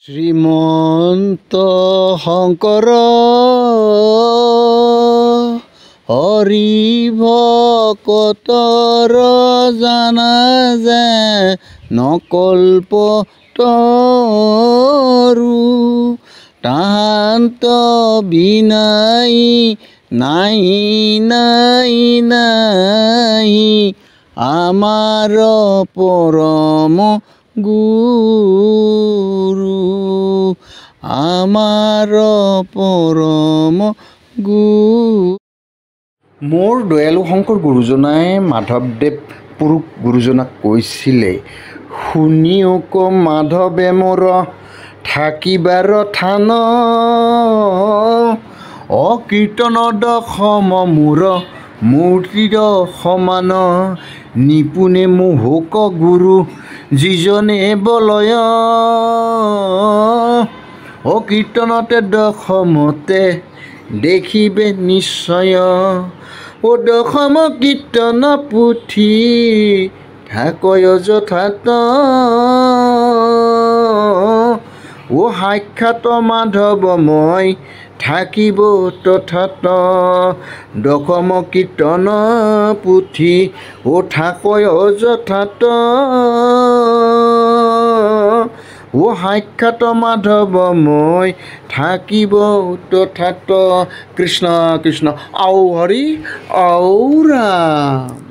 শ্ৰীমন্ত শংকৰ হৰি ভকতৰ জানা যে নকল্পতৰু তাহান্ত বিনাই নাই নাই নাই আমাৰ পৰম গুৰু আমাৰ পৰম গুৰু। মোৰ দয়ালু শংকৰ গুৰুজনাই মাধৱদেৱ পুৰুষ গুৰুজনাক কৈছিলে, শুনিওক মাধৱে মোৰ থাকিবাৰ থান, অকীৰ্তনদ সম মোৰ মূৰ্তিৰ সমান, নিপুণে মোহক গুৰু যিজনে বলয়, অকীৰ্তনতে দশমতে দেখিবে নিশ্চয়, ও দশম কীৰ্তন পুথি থাকয় যথাত, ও সাক্ষাৎ মাধৱ মই থাকিব তথাত, দশম কীৰ্তন পুথি ও থাকয় যথাত, ও সাক্ষাৎ মাধৱ মই থাকিব তথাত। কৃষ্ণ কৃষ্ণ আও হৰি আও ৰাম।